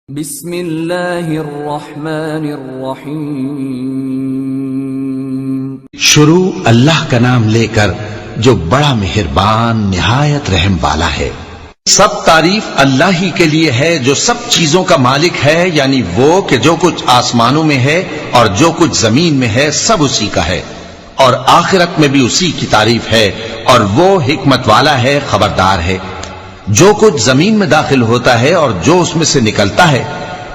بسم اللہ الرحمن الرحیم۔ شروع اللہ کا نام لے کر جو بڑا مہربان نہایت رحم والا ہے۔ سب تعریف اللہ ہی کے لیے ہے جو سب چیزوں کا مالک ہے، یعنی وہ کہ جو کچھ آسمانوں میں ہے اور جو کچھ زمین میں ہے سب اسی کا ہے، اور آخرت میں بھی اسی کی تعریف ہے، اور وہ حکمت والا ہے، خبردار ہے۔ جو کچھ زمین میں داخل ہوتا ہے اور جو اس میں سے نکلتا ہے،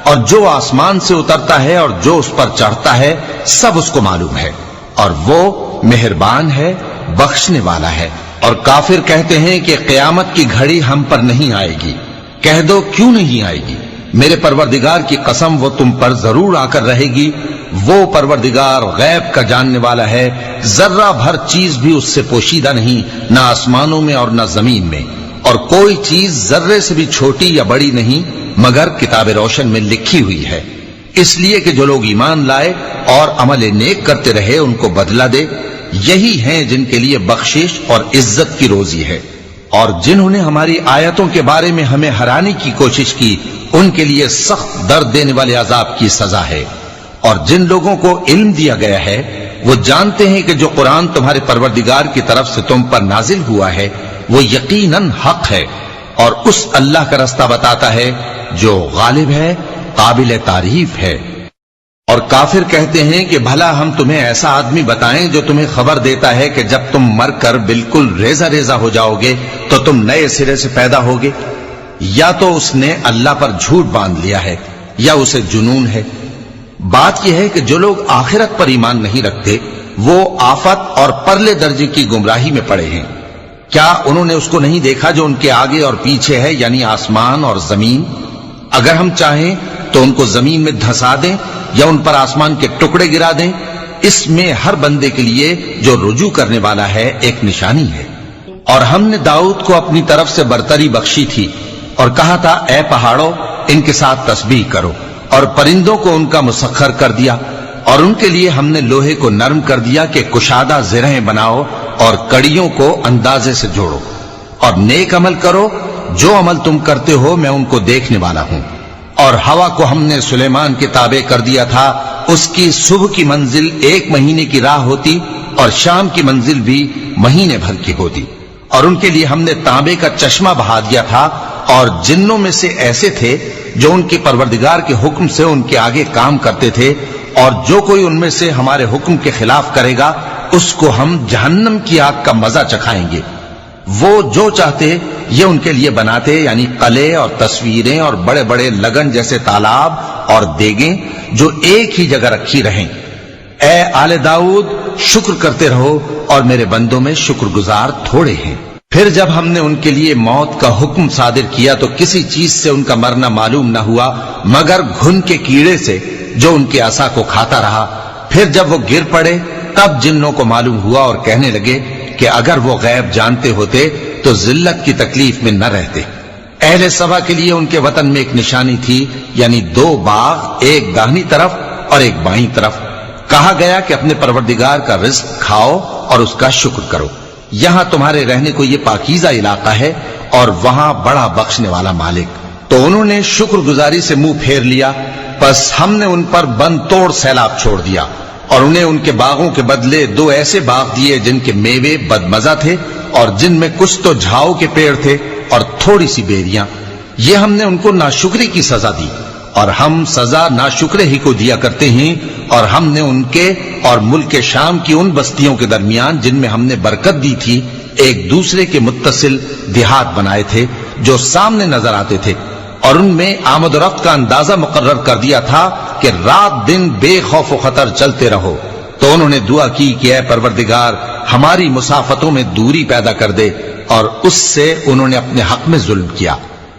اور جو آسمان سے اترتا ہے اور جو اس پر چڑھتا ہے، سب اس کو معلوم ہے، اور وہ مہربان ہے، بخشنے والا ہے۔ اور کافر کہتے ہیں کہ قیامت کی گھڑی ہم پر نہیں آئے گی۔ کہہ دو کیوں نہیں آئے گی؟ میرے پروردگار کی قسم وہ تم پر ضرور آ کر رہے گی۔ وہ پروردگار غیب کا جاننے والا ہے، ذرہ بھر چیز بھی اس سے پوشیدہ نہیں، نہ آسمانوں میں اور نہ زمین میں، اور کوئی چیز ذرے سے بھی چھوٹی یا بڑی نہیں مگر کتاب روشن میں لکھی ہوئی ہے، اس لیے کہ جو لوگ ایمان لائے اور عمل نیک کرتے رہے ان کو بدلہ دے۔ یہی ہیں جن کے لیے بخشش اور عزت کی روزی ہے، اور جنہوں نے ہماری آیتوں کے بارے میں ہمیں ہرانے کی کوشش کی ان کے لیے سخت درد دینے والے عذاب کی سزا ہے۔ اور جن لوگوں کو علم دیا گیا ہے وہ جانتے ہیں کہ جو قرآن تمہارے پروردگار کی طرف سے تم پر نازل ہوا ہے وہ یقیناً حق ہے، اور اس اللہ کا رستہ بتاتا ہے جو غالب ہے، قابل تعریف ہے۔ اور کافر کہتے ہیں کہ بھلا ہم تمہیں ایسا آدمی بتائیں جو تمہیں خبر دیتا ہے کہ جب تم مر کر بالکل ریزہ ریزہ ہو جاؤ گے تو تم نئے سرے سے پیدا ہوگے؟ یا تو اس نے اللہ پر جھوٹ باندھ لیا ہے یا اسے جنون ہے۔ بات یہ ہے کہ جو لوگ آخرت پر ایمان نہیں رکھتے وہ آفت اور پرلے درجے کی گمراہی میں پڑے ہیں۔ کیا انہوں نے اس کو نہیں دیکھا جو ان کے آگے اور پیچھے ہے، یعنی آسمان اور زمین؟ اگر ہم چاہیں تو ان کو زمین میں دھسا دیں یا ان پر آسمان کے ٹکڑے گرا دیں، اس میں ہر بندے کے لیے جو رجوع کرنے والا ہے ایک نشانی ہے۔ اور ہم نے داؤد کو اپنی طرف سے برتری بخشی تھی اور کہا تھا اے پہاڑوں ان کے ساتھ تسبیح کرو، اور پرندوں کو ان کا مسخر کر دیا، اور ان کے لیے ہم نے لوہے کو نرم کر دیا کہ کشادہ زرہیں بناؤ اور کڑیوں کو اندازے سے جوڑو، اور نیک عمل کرو، جو عمل تم کرتے ہو میں ان کو دیکھنے والا ہوں۔ اور ہوا کو ہم نے سلیمان کے تابع کر دیا تھا، اس کی صبح کی منزل 1 مہینے کی راہ ہوتی اور شام کی منزل بھی مہینے بھر کی ہوتی۔ اور ان کے لیے ہم نے تانبے کا چشمہ بہا دیا تھا، اور جنوں میں سے ایسے تھے جو ان کے پروردگار کے حکم سے ان کے آگے کام کرتے تھے، اور جو کوئی ان میں سے ہمارے حکم کے خلاف کرے گا اس کو ہم جہنم کی آگ کا مزہ چکھائیں گے۔ وہ جو چاہتے یہ ان کے لیے بناتے، یعنی قلعے اور تصویریں اور بڑے بڑے لگن جیسے تالاب اور دیگیں جو ایک ہی جگہ رکھی رہیں۔ اے آل داؤد شکر کرتے رہو، اور میرے بندوں میں شکر گزار تھوڑے ہیں۔ پھر جب ہم نے ان کے لیے موت کا حکم صادر کیا تو کسی چیز سے ان کا مرنا معلوم نہ ہوا مگر گھن کے کیڑے سے جو ان کے عصا کو کھاتا رہا۔ پھر جب وہ گر پڑے تب جنوں کو معلوم ہوا اور کہنے لگے کہ اگر وہ غیب جانتے ہوتے تو ذلت کی تکلیف میں نہ رہتے۔ اہل سبا کے لیے ان کے وطن میں ایک نشانی تھی، یعنی 2 باغ، ایک داہنی طرف اور ایک بائیں طرف۔ کہا گیا کہ اپنے پروردگار کا رزق کھاؤ اور اس کا شکر کرو، یہاں تمہارے رہنے کو یہ پاکیزہ علاقہ ہے اور وہاں بڑا بخشنے والا مالک۔ تو انہوں نے شکر گزاری سے منہ پھیر لیا، پس ہم نے ان پر بند توڑ سیلاب چھوڑ دیا، اور انہیں ان کے باغوں کے بدلے 2 ایسے باغ دیے جن کے میوے بدمزہ تھے اور جن میں کچھ تو جھاؤ کے پیڑ تھے اور تھوڑی سی بیریاں۔ یہ ہم نے ان کو ناشکری کی سزا دی، اور ہم سزا ناشکرے ہی کو دیا کرتے ہیں۔ اور ہم نے ان کے اور ملک شام کی ان بستیوں کے درمیان جن میں ہم نے برکت دی تھی ایک دوسرے کے متصل دیہات بنائے تھے جو سامنے نظر آتے تھے، اور ان میں آمد و رفت کا اندازہ مقرر کر دیا تھا کہ رات دن بے خوف و خطر چلتے رہو۔ تو انہوں نے دعا کی کہ اے پروردگار ہماری مسافتوں میں دوری پیدا کر دے، اور اس سے انہوں نے اپنے حق میں ظلم کیا،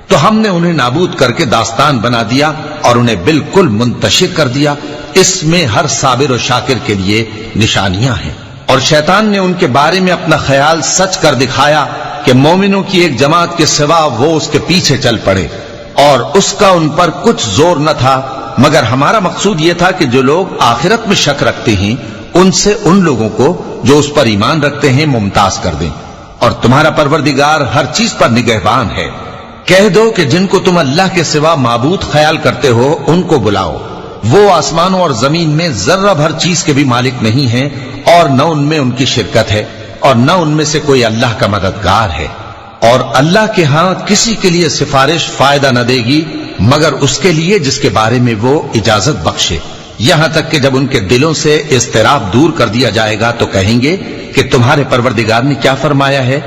تو ہم نے انہیں نابود کر کے داستان بنا دیا اور انہیں بالکل منتشر کر دیا۔ اس میں ہر صابر و شاکر کے لیے نشانیاں ہیں۔ اور شیطان نے ان کے بارے میں اپنا خیال سچ کر دکھایا کہ مومنوں کی ایک جماعت کے سوا وہ اس کے پیچھے چل پڑے، اور اس کا ان پر کچھ زور نہ تھا، مگر ہمارا مقصود یہ تھا کہ جو لوگ آخرت میں شک رکھتے ہیں ان سے ان لوگوں کو جو اس پر ایمان رکھتے ہیں ممتاز کر دیں۔ اور تمہارا پروردگار ہر چیز پر نگہبان ہے۔ کہہ دو کہ جن کو تم اللہ کے سوا معبود خیال کرتے ہو ان کو بلاؤ، وہ آسمانوں اور زمین میں ذرہ بھر چیز کے بھی مالک نہیں ہیں، اور نہ ان میں ان کی شرکت ہے، اور نہ ان میں سے کوئی اللہ کا مددگار ہے، اور اللہ کے ہاں کسی کے لیے سفارش فائدہ نہ دے گی مگر اس کے لیے جس کے بارے میں وہ اجازت بخشے، یہاں تک کہ جب ان کے دلوں سے اضطراب دور کر دیا جائے گا تو کہیں گے کہ تمہارے پروردگار نے کیا فرمایا ہے؟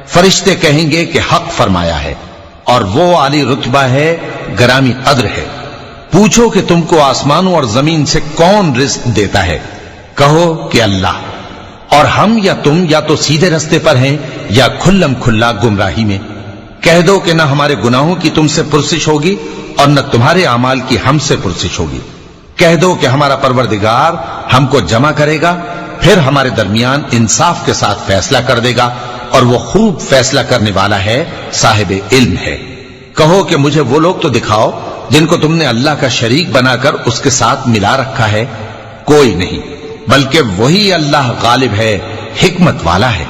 فرشتے کہیں گے کہ حق فرمایا ہے، اور وہ عالی رتبہ ہے، گرامی قدر ہے۔ پوچھو کہ تم کو آسمانوں اور زمین سے کون رزق دیتا ہے؟ کہو کہ اللہ، اور ہم یا تم یا تو سیدھے رستے پر ہیں یا کھلم کھلا گمراہی میں۔ کہہ دو کہ نہ ہمارے گناہوں کی تم سے پرسش ہوگی اور نہ تمہارے اعمال کی ہم سے پرسش ہوگی۔ کہہ دو کہ ہمارا پروردگار ہم کو جمع کرے گا، پھر ہمارے درمیان انصاف کے ساتھ فیصلہ کر دے گا، اور وہ خوب فیصلہ کرنے والا ہے، صاحب علم ہے۔ کہو کہ مجھے وہ لوگ تو دکھاؤ جن کو تم نے اللہ کا شریک بنا کر اس کے ساتھ ملا رکھا ہے۔ کوئی نہیں، بلکہ وہی اللہ غالب ہے، حکمت والا ہے۔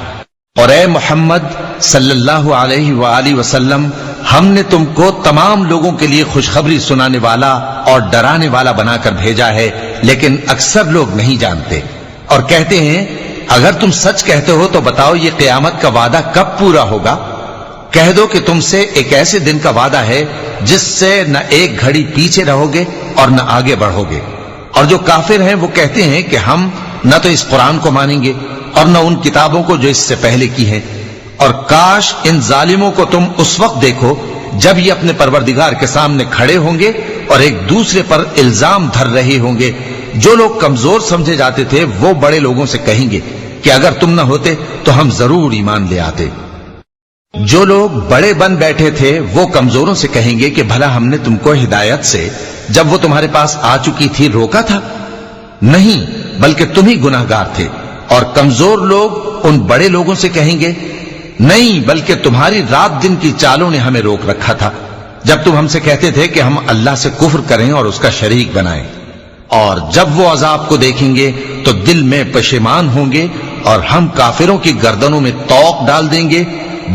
اور اے محمد صلی اللہ علیہ وآلہ وسلم، ہم نے تم کو تمام لوگوں کے لیے خوشخبری سنانے والا اور ڈرانے والا بنا کر بھیجا ہے، لیکن اکثر لوگ نہیں جانتے، اور کہتے ہیں اگر تم سچ کہتے ہو تو بتاؤ یہ قیامت کا وعدہ کب پورا ہوگا؟ کہہ دو کہ تم سے ایک ایسے دن کا وعدہ ہے جس سے نہ ایک گھڑی پیچھے رہو گے اور نہ آگے بڑھو گے۔ اور جو کافر ہیں وہ کہتے ہیں کہ ہم نہ تو اس قرآن کو مانیں گے اور نہ ان کتابوں کو جو اس سے پہلے کی ہیں، اور کاش ان ظالموں کو تم اس وقت دیکھو جب یہ اپنے پروردگار کے سامنے کھڑے ہوں گے اور ایک دوسرے پر الزام دھر رہے ہوں گے۔ جو لوگ کمزور سمجھے جاتے تھے وہ بڑے لوگوں سے کہیں گے کہ اگر تم نہ ہوتے تو ہم ضرور ایمان لے آتے۔ جو لوگ بڑے بن بیٹھے تھے وہ کمزوروں سے کہیں گے کہ بھلا ہم نے تم کو ہدایت سے جب وہ تمہارے پاس آ چکی تھی روکا تھا؟ نہیں، بلکہ تم ہی گناہ گار تھے۔ اور کمزور لوگ ان بڑے لوگوں سے کہیں گے نہیں، بلکہ تمہاری رات دن کی چالوں نے ہمیں روک رکھا تھا جب تم ہم سے کہتے تھے کہ ہم اللہ سے کفر کریں اور اس کا شریک بنائیں۔ اور جب وہ عذاب کو دیکھیں گے تو دل میں پشیمان ہوں گے، اور ہم کافروں کی گردنوں میں توق ڈال دیں گے۔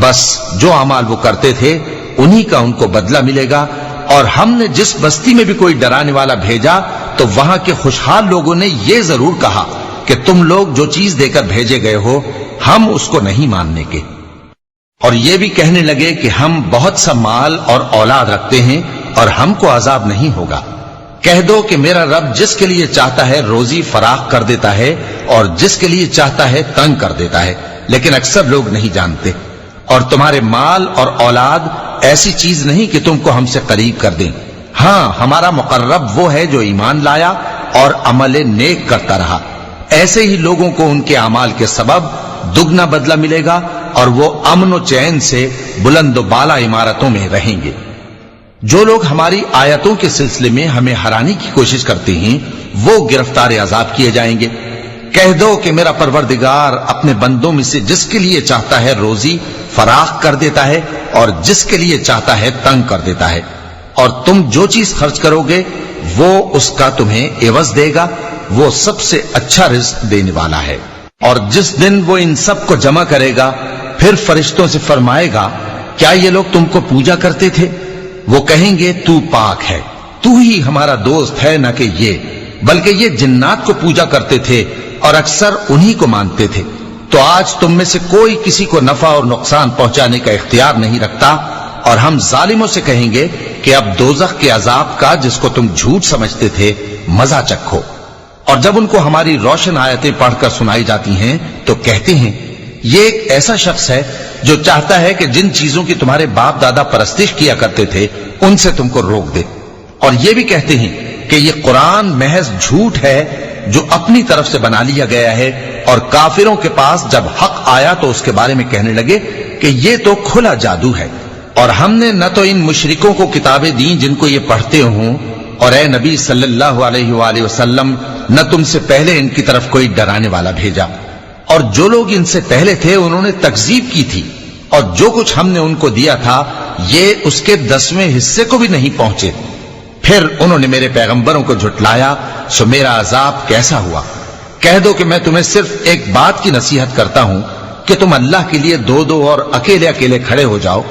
بس جو اعمال وہ کرتے تھے انہی کا ان کو بدلہ ملے گا۔ اور ہم نے جس بستی میں بھی کوئی ڈرانے والا بھیجا تو وہاں کے خوشحال لوگوں نے یہ ضرور کہا کہ تم لوگ جو چیز دے کر بھیجے گئے ہو ہم اس کو نہیں ماننے کے، اور یہ بھی کہنے لگے کہ ہم بہت سا مال اور اولاد رکھتے ہیں اور ہم کو عذاب نہیں ہوگا۔ کہہ دو کہ میرا رب جس کے لیے چاہتا ہے روزی فراخ کر دیتا ہے اور جس کے لیے چاہتا ہے تنگ کر دیتا ہے، لیکن اکثر لوگ نہیں جانتے۔ اور تمہارے مال اور اولاد ایسی چیز نہیں کہ تم کو ہم سے قریب کر دیں۔ ہاں، ہمارا مقرب وہ ہے جو ایمان لایا اور عمل نیک کرتا رہا۔ ایسے ہی لوگوں کو ان کے اعمال کے سبب دگنا بدلہ ملے گا، اور وہ امن و چین سے بلند و بالا عمارتوں میں رہیں گے۔ جو لوگ ہماری آیتوں کے سلسلے میں ہمیں ہرانے کی کوشش کرتے ہیں وہ گرفتار عذاب کیے جائیں گے۔ کہہ دو کہ میرا پروردگار اپنے بندوں میں سے جس کے لیے چاہتا ہے روزی فراخ کر دیتا ہے اور جس کے لیے چاہتا ہے تنگ کر دیتا ہے، اور تم جو چیز خرچ کرو گے وہ اس کا تمہیں عوض دے گا، وہ سب سے اچھا رزق دینے والا ہے۔ اور جس دن وہ ان سب کو جمع کرے گا پھر فرشتوں سے فرمائے گا کیا یہ لوگ تم کو پوجا کرتے تھے؟ وہ کہیں گے تو پاک ہے، تو ہی ہمارا دوست ہے، نہ کہ یہ، بلکہ یہ جنات کو پوجا کرتے تھے اور اکثر انہی کو مانتے تھے۔ تو آج تم میں سے کوئی کسی کو نفع اور نقصان پہنچانے کا اختیار نہیں رکھتا، اور ہم ظالموں سے کہیں گے کہ اب دوزخ کے عذاب کا جس کو تم جھوٹ سمجھتے تھے مزہ چکھو۔ اور جب ان کو ہماری روشن آیتیں پڑھ کر سنائی جاتی ہیں تو کہتے ہیں یہ ایک ایسا شخص ہے جو چاہتا ہے کہ جن چیزوں کی تمہارے باپ دادا پرستش کیا کرتے تھے ان سے تم کو روک دے، اور یہ بھی کہتے ہیں کہ یہ قرآن محض جھوٹ ہے جو اپنی طرف سے بنا لیا گیا ہے۔ اور کافروں کے پاس جب حق آیا تو اس کے بارے میں کہنے لگے کہ یہ تو کھلا جادو ہے، اور ہم نے نہ تو ان مشرکوں کو کتابیں دیں جن کو یہ پڑھتے ہوں، اور اے نبی صلی اللہ علیہ وآلہ وسلم نہ تم سے پہلے ان کی طرف کوئی ڈرانے والا بھیجا، اور جو لوگ ان سے پہلے تھے انہوں نے تکذیب کی تھی، اور جو کچھ ہم نے ان کو دیا تھا یہ اس کے 10ویں حصے کو بھی نہیں پہنچے۔ پھر انہوں نے میرے پیغمبروں کو جھٹلایا، سو میرا عذاب کیسا ہوا۔ کہہ دو کہ میں تمہیں صرف ایک بات کی نصیحت کرتا ہوں کہ تم اللہ کے لیے دو دو اور اکیلے اکیلے کھڑے ہو جاؤ،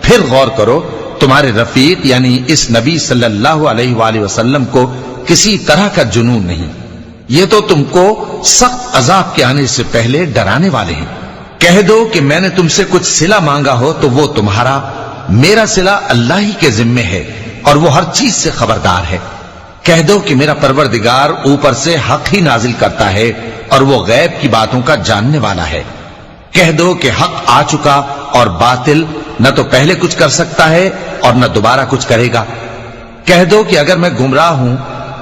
پھر غور کرو تمہارے رفیق یعنی اس نبی صلی اللہ علیہ وآلہ وسلم کو کسی طرح کا جنون نہیں، یہ تو تم کو سخت عذاب کے آنے سے پہلے ڈرانے والے ہیں۔ کہہ دو کہ میں نے تم سے کچھ صلہ مانگا ہو تو وہ تمہارا، میرا صلہ اللہ ہی کے ذمے ہے اور وہ ہر چیز سے خبردار ہے۔ کہہ دو کہ میرا پروردگار اوپر سے حق ہی نازل کرتا ہے اور وہ غیب کی باتوں کا جاننے والا ہے۔ کہہ دو کہ حق آ چکا اور باطل نہ تو پہلے کچھ کر سکتا ہے اور نہ دوبارہ کچھ کرے گا۔ کہہ دو کہ اگر میں گمراہ ہوں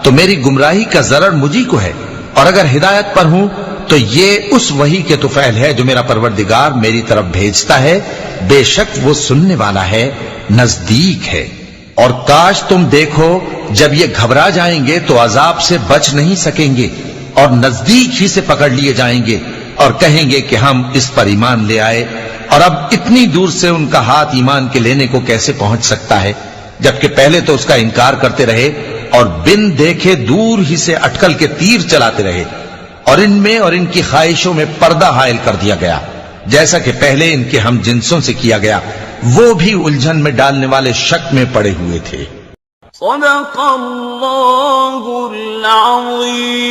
تو میری گمراہی کا ضرر مجھی کو ہے، اور اگر ہدایت پر ہوں تو یہ اس وحی کے طفیل ہے جو میرا پروردگار میری طرف بھیجتا ہے، بے شک وہ سننے والا ہے، نزدیک ہے۔ اور کاش تم دیکھو جب یہ گھبرا جائیں گے تو عذاب سے بچ نہیں سکیں گے اور نزدیک ہی سے پکڑ لیے جائیں گے اور کہیں گے کہ ہم اس پر ایمان لے آئے، اور اب اتنی دور سے ان کا ہاتھ ایمان کے لینے کو کیسے پہنچ سکتا ہے، جبکہ پہلے تو اس کا انکار کرتے رہے اور بن دیکھے دور ہی سے اٹکل کے تیر چلاتے رہے، اور ان میں اور ان کی خواہشوں میں پردہ حائل کر دیا گیا، جیسا کہ پہلے ان کے ہم جنسوں سے کیا گیا، وہ بھی الجھن میں ڈالنے والے شک میں پڑے ہوئے تھے۔ صدق اللہ العظیم۔